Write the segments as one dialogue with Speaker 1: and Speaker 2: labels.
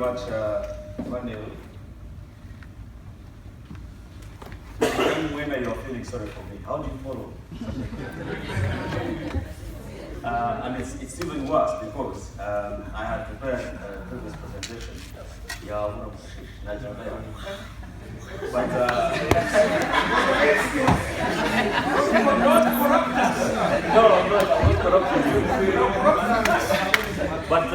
Speaker 1: much, Manuel. When are you feeling sorry for me? How do you follow? And it's even worse because I had prepared a previous presentation. But no, I'm not corrupting you. But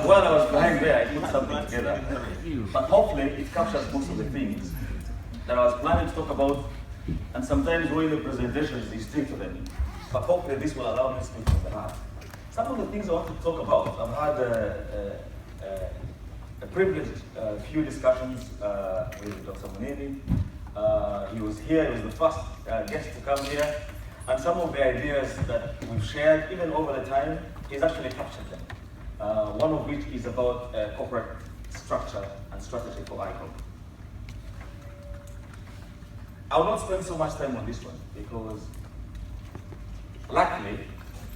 Speaker 1: while I was behind there, I put something together. But hopefully it captures most of the things that I was planning to talk about. And sometimes when the presentations, you stick to them. But hopefully this will allow me to speak from the heart. Some of the things I want to talk about, I've had a privileged few discussions with Dr. Muneni. He was here, he was the first guest to come here. And some of the ideas that we've shared, even over the time, he's actually captured them. One of which is about corporate structure and strategy for ICOB. I will not spend so much time on this one because luckily,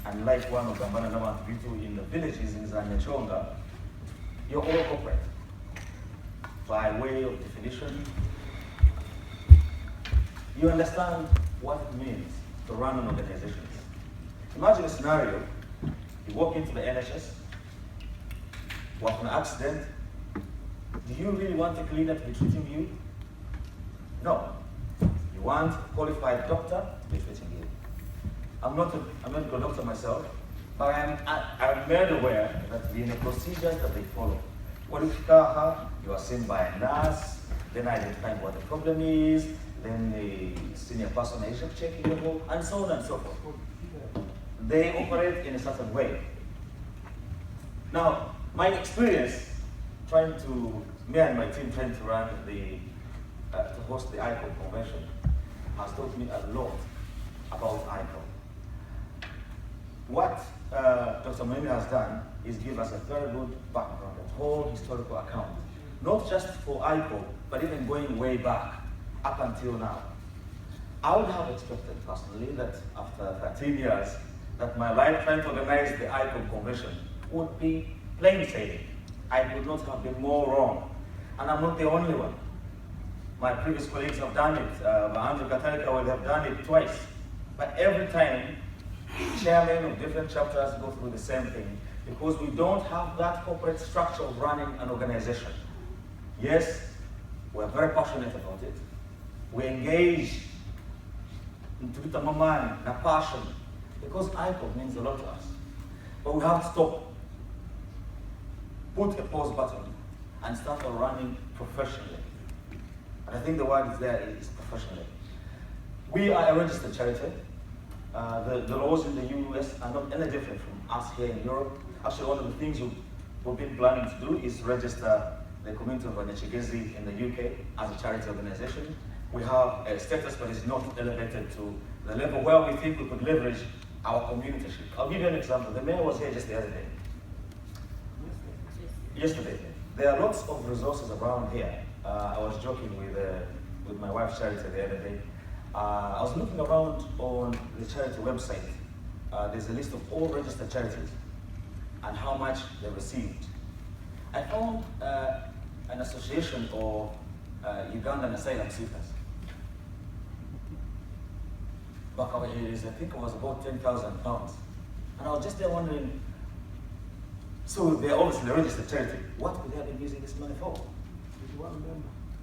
Speaker 1: unlike one of the Mbana people in the villages in Zanyachonga, you're all corporate. By way of definition, you understand what it means to run an organization. Imagine a scenario, you walk into the NHS, work on an accident, do you really want a cleaner to be treating you? No. You want a qualified doctor to be treating you. I'm not a medical doctor myself, but I'm made aware that in the procedures that they follow, you are seen by a nurse, then identifying what the problem is, then the senior person is checking the book, and so on and so forth. They operate in a certain way. Now, my experience me and my team trying to run to host the ICOB Convention has taught me a lot about ICOB. What Dr. Muneni has done is give us a very good background, a whole historical account, not just for ICOB, but even going way back, up until now. I would have expected personally that after 13 years, that my life trying to organize the ICOB Convention would be plain sailing. I could not have been more wrong. And I'm not the only one. My previous colleagues have done it. Andrew Katalika will have done it twice. But every time, chairmen of different chapters go through the same thing because we don't have that corporate structure of running an organization. Yes, we're very passionate about it. We engage into the moment, the passion, because ICOB means a lot to us. But we have to stop, put a pause button, and start running professionally. And I think the word is there is professionally. We are a registered charity. The laws in the US are not any different from us here in Europe. Actually, one of the things we've been planning to do is register the Community of Banyakigezi in the UK as a charity organization. We have a status, but it's not elevated to the level where we think we could leverage our community. I'll give you an example. The mayor was here just the other day. Yesterday. There are lots of resources around here. I was joking with my wife's charity the other day. I was looking around on the charity website. There's a list of all registered charities and how much they received. I found an association of Ugandan asylum seekers. Back over here, I think it was about £10,000. And I was just there wondering, so they're obviously a registered charity. What could they have been using this money for?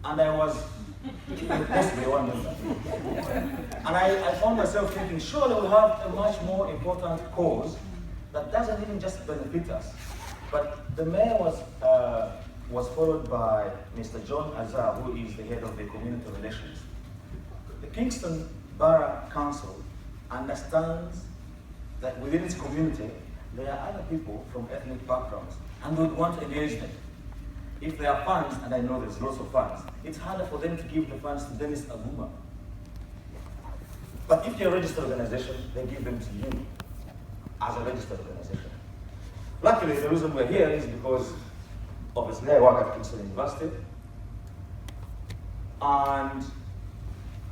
Speaker 1: And I was possibly one member. And I found myself thinking, surely we'll have a much more important cause that doesn't even just benefit us. But the mayor was followed by Mr. John Azar, who is the head of the community relations. The Kingston Borough Council understands that within its community, there are other people from ethnic backgrounds and would want to engage them. If there are funds, and I know there's lots of funds, it's harder for them to give the funds to Dennis Aguma. But if you're a registered organization, they give them to you as a registered organization. Luckily, the reason we're here is because obviously I work at Kingston University, and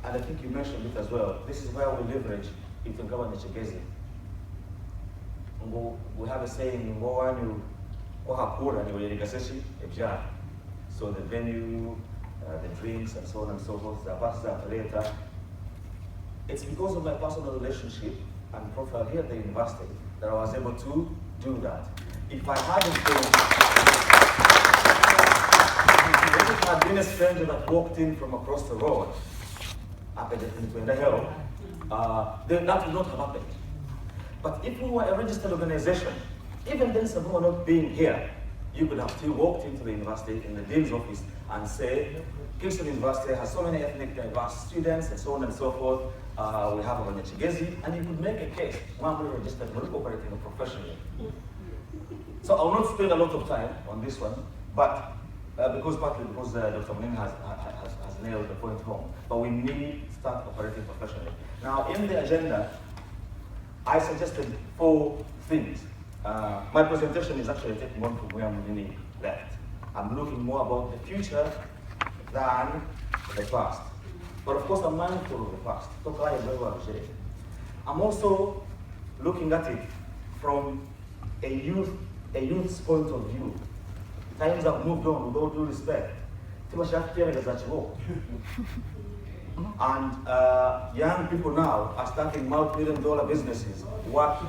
Speaker 1: I think you mentioned it as well. This is where we leverage it to govern Kigezi. We have a saying, So the venue, the drinks, and so on and so forth, the ambassador later. It's because of my personal relationship and profile here at the university that I was able to do that. If I hadn't been a stranger that walked in from across the road, that would not have happened. But if we were a registered organization, even then someone not being here, you could have still walked into the university in the dean's office and say, Kingston University has so many ethnic diverse students and so on and so forth. We have Banyakigezi, and you could make a case, one we registered, we're operating professionally. So I will not spend a lot of time on this one, but partly because Dr. Mning has nailed the point home. But we need to start operating professionally. Now, in the agenda, I suggested 4 things. My presentation is actually taking one from where Mning left. I'm looking more about the future than the past. But of course, I'm mindful of the past. I'm also looking at it from a youth's point of view. Times have moved on with all due respect. And young people now are starting multi-million-dollar businesses worth,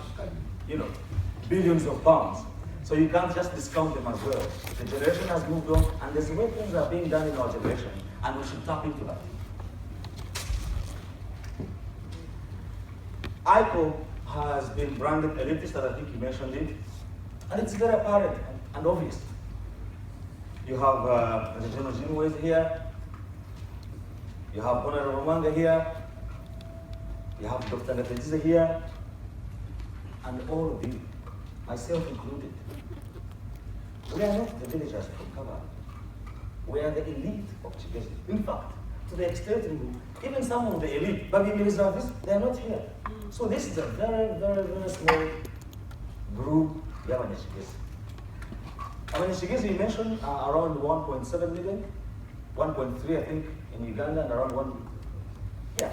Speaker 1: billions of pounds. So you can't just discount them as well. The generation has moved on, and there's way things are being done in our generation, and we should tap into that. ICOB has been branded elitist, and I think you mentioned it, and it's very apparent and obvious. You have the General Jinwes here, you have Honorable Manga here, you have Dr. Ngatedize here, and all of you, myself included. We are not the villagers from Kaba. We are the elite of Kigezi. In fact, to the extent even some of the elite, but in reservists, they are not here. So this is a very, very, very small group, Banyakigezi. Banyakigezi, you mentioned, around 1.7 million, 1.3 I think in Uganda, and around 1, yeah.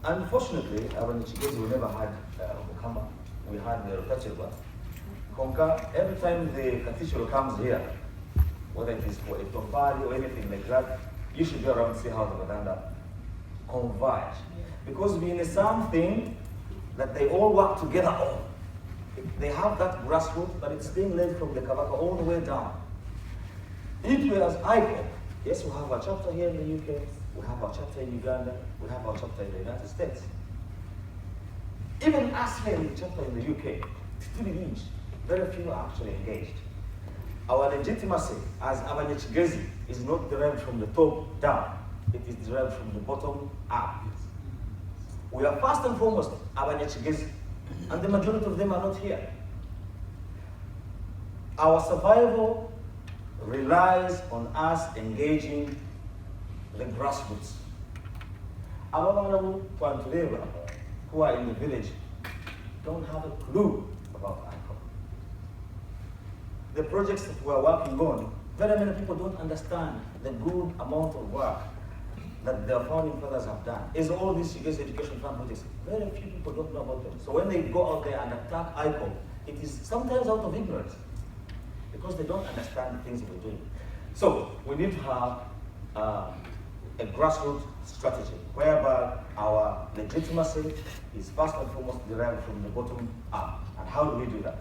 Speaker 1: Unfortunately, Banyakigezi, we never had Okama. We had the Rotacheva. Konka, every time the cathedral comes here, whether it is for a party or anything like that, you should go around and see how the Uganda converge. Because being something that they all work together on. They have that grassroots, but it's being led from the Kabaka all the way down. Equally as ICOB, yes, we have a chapter here in the UK, we have our chapter in Uganda, we have our chapter in the United States. Even us here in the chapter in the UK, very few are actually engaged. Our legitimacy as Banyakigezi is not derived from the top down, it is derived from the bottom up. We are first and foremost Banyakigezi, and the majority of them are not here. Our survival relies on us engaging the grassroots. Our who are in the village don't have a clue about ICOB. The projects that we are working on, very many people don't understand the good amount of work that their founding fathers have done. Is all these Kigezi education fund projects, very few people don't know about them. So when they go out there and attack ICOB, it is sometimes out of ignorance, because they don't understand the things we're doing. So we need to have a grassroots strategy, whereby our legitimacy is first and foremost derived from the bottom up. And how do we do that?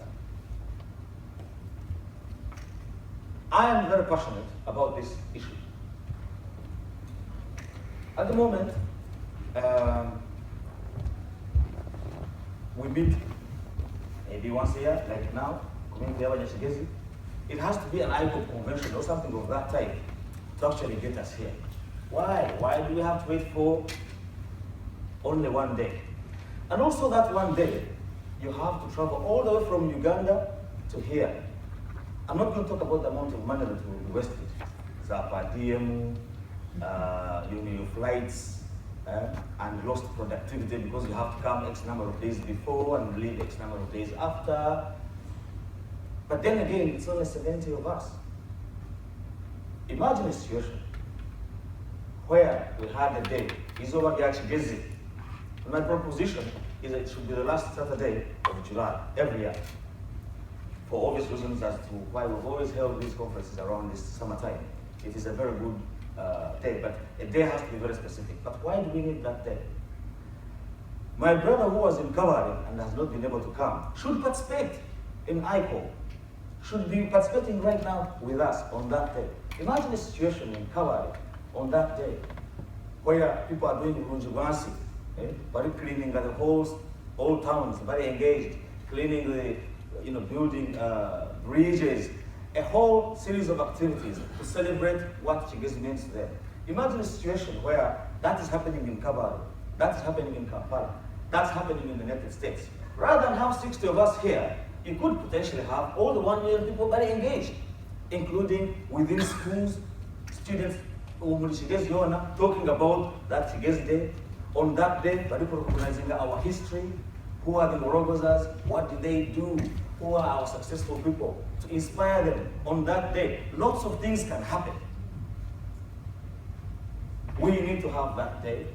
Speaker 1: I am very passionate about this issue. At the moment, we meet maybe once a year, like now, Community of Banyakigezi. It has to be an ICOB convention or something of that type to actually get us here. Why? Why do we have to wait for only one day? And also that one day, you have to travel all the way from Uganda to here. I'm not going to talk about the amount of money that will be wasted. Per diem, your flights, and lost productivity because you have to come X number of days before and leave X number of days after. But then again, it's only 70 of us. Imagine a situation where we had a day, is over Kigezi. My proposition is that it should be the last Saturday of July, every year. for obvious reasons as to why we've always held these conferences around this summertime. It is a very good day, but a day has to be very specific. But why do we need that day? My brother who was in Kabale and has not been able to come should participate in ICOB, should be participating right now with us on that day. Imagine a situation in Kabale on that day where people are doing Runjigwansi, but cleaning the whole old towns, very engaged, cleaning the, building bridges, a whole series of activities to celebrate what Kigezi means to them. Imagine a situation where that is happening in Kabale, that is happening in Kampala, that's happening in the United States. Rather than have 60 of us here, you could potentially have all the 1 million people very engaged, including within schools, students talking about that Kigezi Day. On that day, people recognizing our history, who are the Morogozas, what did they do, who are our successful people, to inspire them on that day. Lots of things can happen. We need to have that day.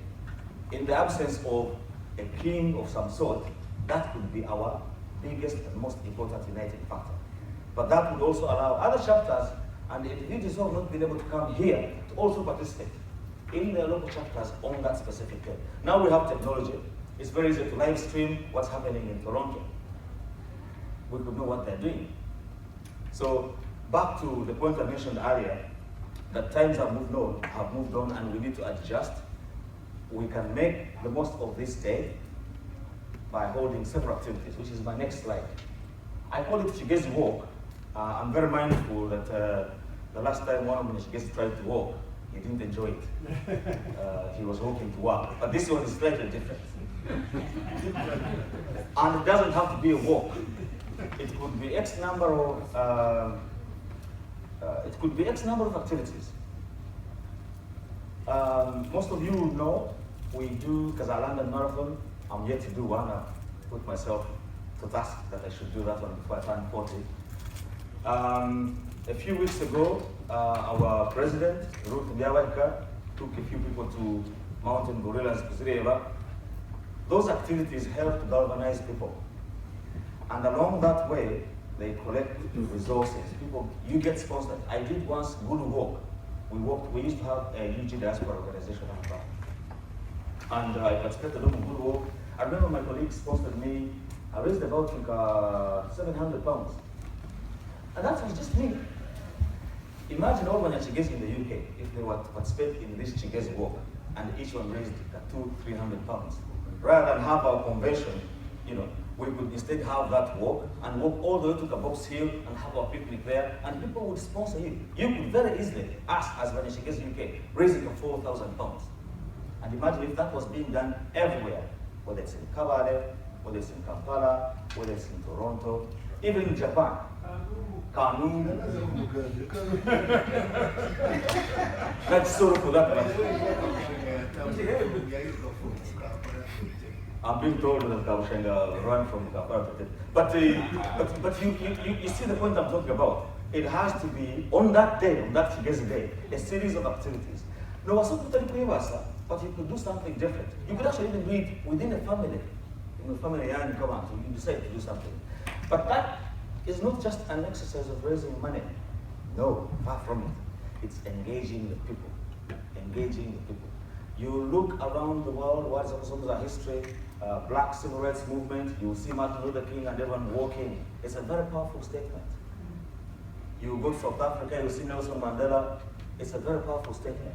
Speaker 1: In the absence of a king of some sort, that could be our biggest and most important uniting factor. But that would also allow other chapters and individuals who have not been able to come here to also participate in their local chapters on that specific day. Now we have technology. It's very easy to live stream what's happening in Toronto. We could know what they're doing. So back to the point I mentioned earlier, that times have moved on and we need to adjust. We can make the most of this day by holding several activities, which is my next slide. I call it Kigezi Walk. I'm very mindful that the last time one of the Kigezi tried to walk, he didn't enjoy it. He was walking to work. But this one is slightly different. And it doesn't have to be a walk. It could be X number of activities. Most of you know we do London Marathon. I'm yet to do one. I put myself to task that I should do that one before I turn 40. A few weeks ago, our president, Ruth Biawaka, took a few people to Mountain Gorillas Kuzireva. Those activities help to galvanize people. And along that way, they collect resources. People, you get sponsored. I did once Good Walk. We used to have a UG diaspora organization at the time. And I participated in Good Walk. I remember my colleagues sponsored me. I raised about £700. And that was just me. Imagine all Banyakigezi in the UK if they were to participate in this Kigezi Walk and each one raised £200-300. Rather than have our convention, we could instead have that walk and walk all the way to Kabox Hill and have our picnic there, and people would sponsor you. You could very easily, us as Banyakigezi UK, raise it for £4,000. And imagine if that was being done everywhere, whether it's in Kabale, whether it's in Kampala, whether it's in Toronto, even in Japan. Kanun. That's sort of for that matter. I'm being told that Kabushenga run from Kampala. But you see the point I'm talking about. It has to be on that day, on that Kigezi day, a series of activities. No, but you could do something different. You could actually even do it within a family. In a family, you decide to do something. But that is not just an exercise of raising money. No, far from it. It's engaging the people. Engaging the people. You look around the world, what is also our history, Black Civil Rights Movement, you see Martin Luther King and everyone walking. It's a very powerful statement. You go to South Africa, you see Nelson Mandela. It's a very powerful statement.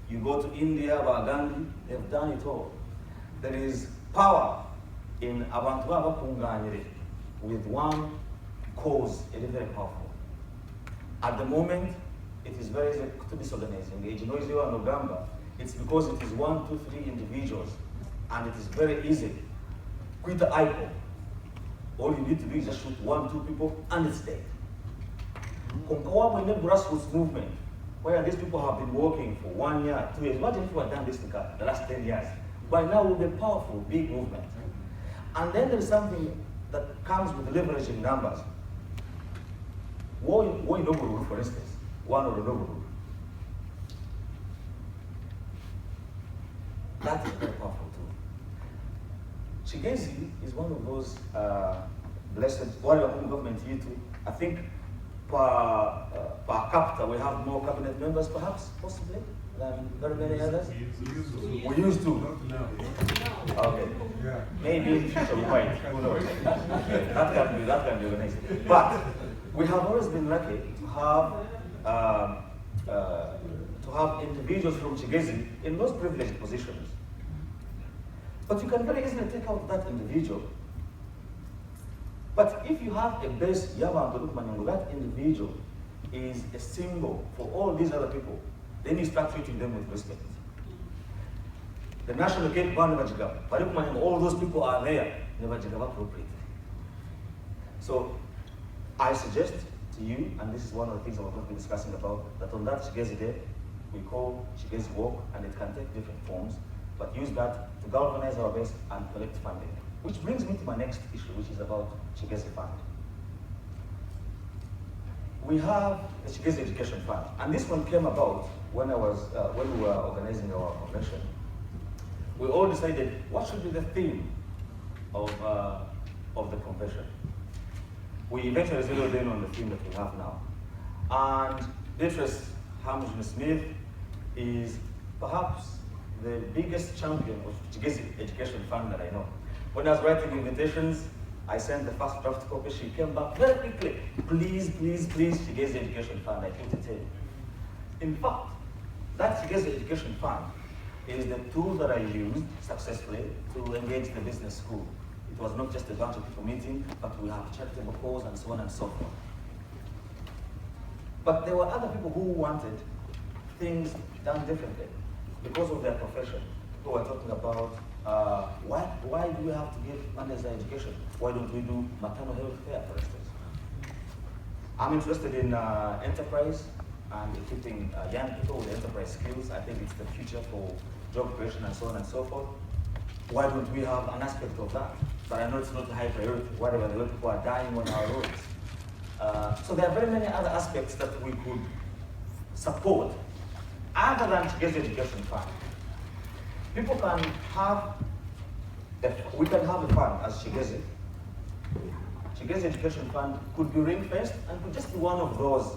Speaker 1: You go to India, Gandhi, they've done it all. There is power in abantu b'abakunganire with one cause. It is very powerful. At the moment, it is very easy to disorganize. Engage in Nogamba. It's because it is 1, 2, 3 individuals, and it is very easy. Quit the ICOB. All you need to do is just shoot 1, 2 people, and it's dead. Konkawa in the grassroots movement, where these people have been working for 1 year, 2 years. Imagine if we had done this in the last 10 years. By now, we'll be a powerful, big movement. And then there's something that comes with leveraging numbers. War in Noguru, for instance, one or Noguru. That is very powerful too. Kigezi is one of those blessed, whatever home government you do, I think per capita we have more cabinet members perhaps, possibly, than very many others. We used to. Okay.
Speaker 2: Yeah.
Speaker 1: Maybe in the future we might. Who knows? that can be organized. But we have always been lucky to have individuals from Kigezi in those privileged positions. But you can very easily take out that individual. But if you have a base Yaba, that individual is a symbol for all these other people, then you start treating them with respect. The national gate ban never jigab. All those people are there, never jigab appropriately. So I suggest to you, and this is one of the things that we're going to be discussing about, that on that Kigezi Day, we call Kigezi Walk, and it can take different forms, but use that to galvanize our base and collect funding. Which brings me to my next issue, which is about Kigezi Fund. We have the Kigezi Education Fund, and this one came about when we were organizing our convention. We all decided what should be the theme of the convention. We eventually zeroed in on the theme that we have now. And Beatrice Hamilton-Smith is perhaps the biggest champion of Kigezi Education Fund that I know. When I was writing invitations, I sent the first draft copy. She came back very quickly. Please, please, please, Kigezi Education Fund. I put it in. In fact, that Kigezi Education Fund is the tool that I used successfully to engage the business school. It was not just a bunch of people meeting, but we have charitable calls and so on and so forth. But there were other people who wanted things done differently because of their profession. People were talking about why do we have to give mandatory education? Why don't we do maternal health care, for instance? I'm interested in enterprise and equipping young people with enterprise skills. I think it's the future for job creation and so on and so forth. Why don't we have an aspect of that? But I know it's not a high priority, whatever, the way people are dying on our roads. So there are very many other aspects that we could support other than Kigezi Education Fund. People can have, we can have a fund as Kigezi. Kigezi Education Fund could be ring-fenced and could just be one of those.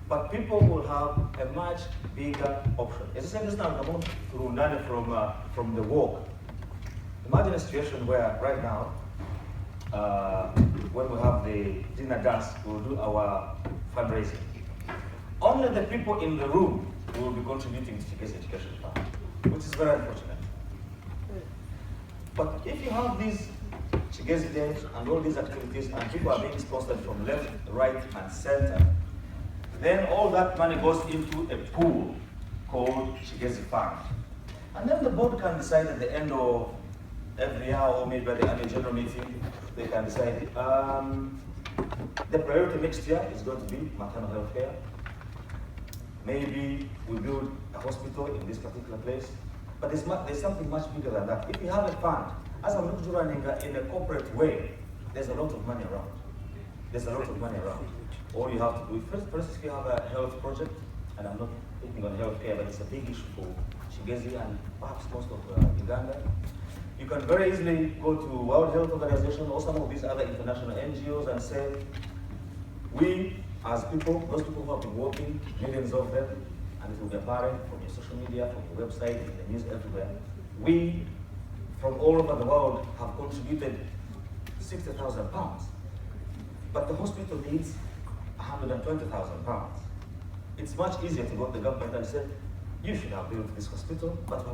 Speaker 1: But people will have a much bigger option. As I said, from the walk. Imagine a situation where right now, when we have the dinner dance, we'll do our fundraising. Only the people in the room will be contributing to Kigezi Education Fund, which is very unfortunate. But if you have these Kigezi days and all these activities, and people are being sponsored from left, right, and center, then all that money goes into a pool called Kigezi Fund. And then the board can decide at the end of every year, or maybe at the annual general meeting, they can decide the priority next year is going to be maternal health care. Maybe we build a hospital in this particular place. But there's something much bigger than that. If you have a fund, as I'm looking running in a corporate way, there's a lot of money around. There's a lot of money around. All you have to do, first if you have a health project, and I'm not thinking on healthcare, but it's a big issue for Kigezi and perhaps most of Uganda. You can very easily go to World Health Organization or some of these other international NGOs and say, we as people, those people who have been working, millions of them, and it will be apparent from your social media, from your website, in the news everywhere, we from all over the world have contributed £60,000. But the hospital needs £120,000. It's much easier to go to the government and say, you should have built this hospital, but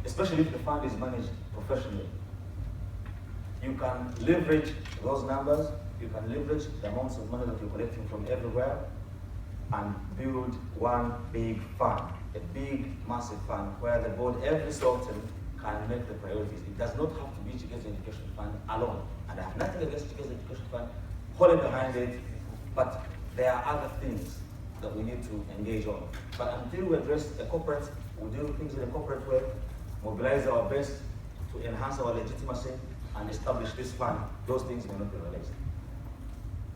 Speaker 1: especially if the fund is managed professionally. You can leverage those numbers, you can leverage the amounts of money that you're collecting from everywhere and build one big fund, a big, massive fund where the board every so often can make the priorities. It does not have to be Kigezi Education Fund alone. And I have nothing against Kigezi Education Fund, hold behind it, but there are other things that we need to engage on. But until we address a corporate, we do things in a corporate way, mobilize our best to enhance our legitimacy and establish this fund, those things may not be realized.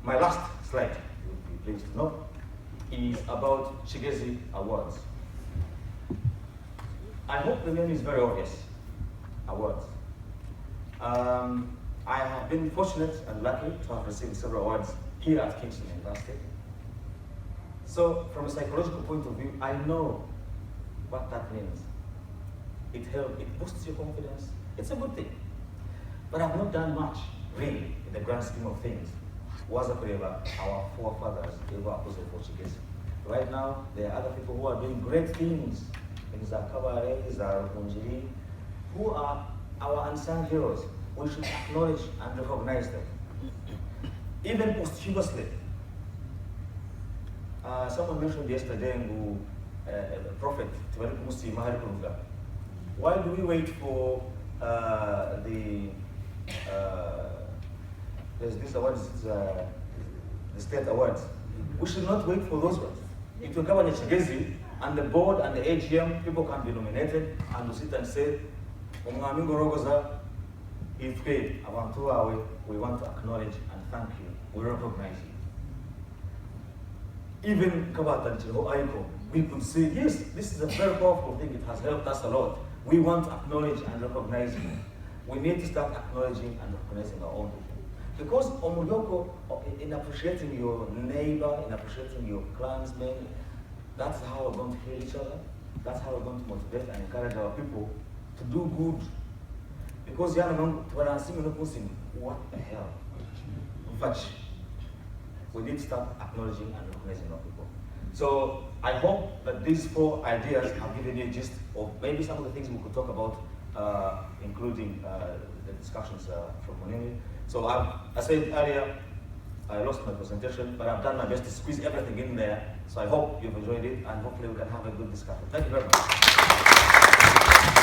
Speaker 1: My last slide, you'll be pleased to know, is about Kigezi Awards. I hope the name is very obvious. awards. I have been fortunate and lucky to have received several awards here at Kingston University. So from a psychological point of view, I know what that means. It helps, it boosts your confidence. It's a good thing. But I've not done much, really, in the grand scheme of things. Our forefathers, right now, there are other people who are doing great things in Zakabare, Zarukunjiri, who are our unsung heroes. We should acknowledge and recognize them. Even posthumously. Someone mentioned yesterday, a prophet, why do we wait for there's this awards, the state awards. We should not wait for those ones. It will come in Kigezi, and the board and the AGM, people can be nominated, and we sit and say, we want to acknowledge and thank you. We recognize you. Even ICOB, we could say, yes, this is a very powerful thing. It has helped us a lot. We want to acknowledge and recognize you. We need to start acknowledging and recognizing our own people. Because in appreciating your neighbor, in appreciating your clansmen, that's how we're going to heal each other. That's how we're going to motivate and encourage our people to do good. Because when I see what the hell? But we need to start acknowledging and recognizing our people. So I hope that these 4 ideas have given you a gist of maybe some of the things we could talk about, including the discussions from Monini. So I said earlier, I lost my presentation, but I've done my best to squeeze everything in there. So I hope you've enjoyed it, and hopefully we can have a good discussion. Thank you very much.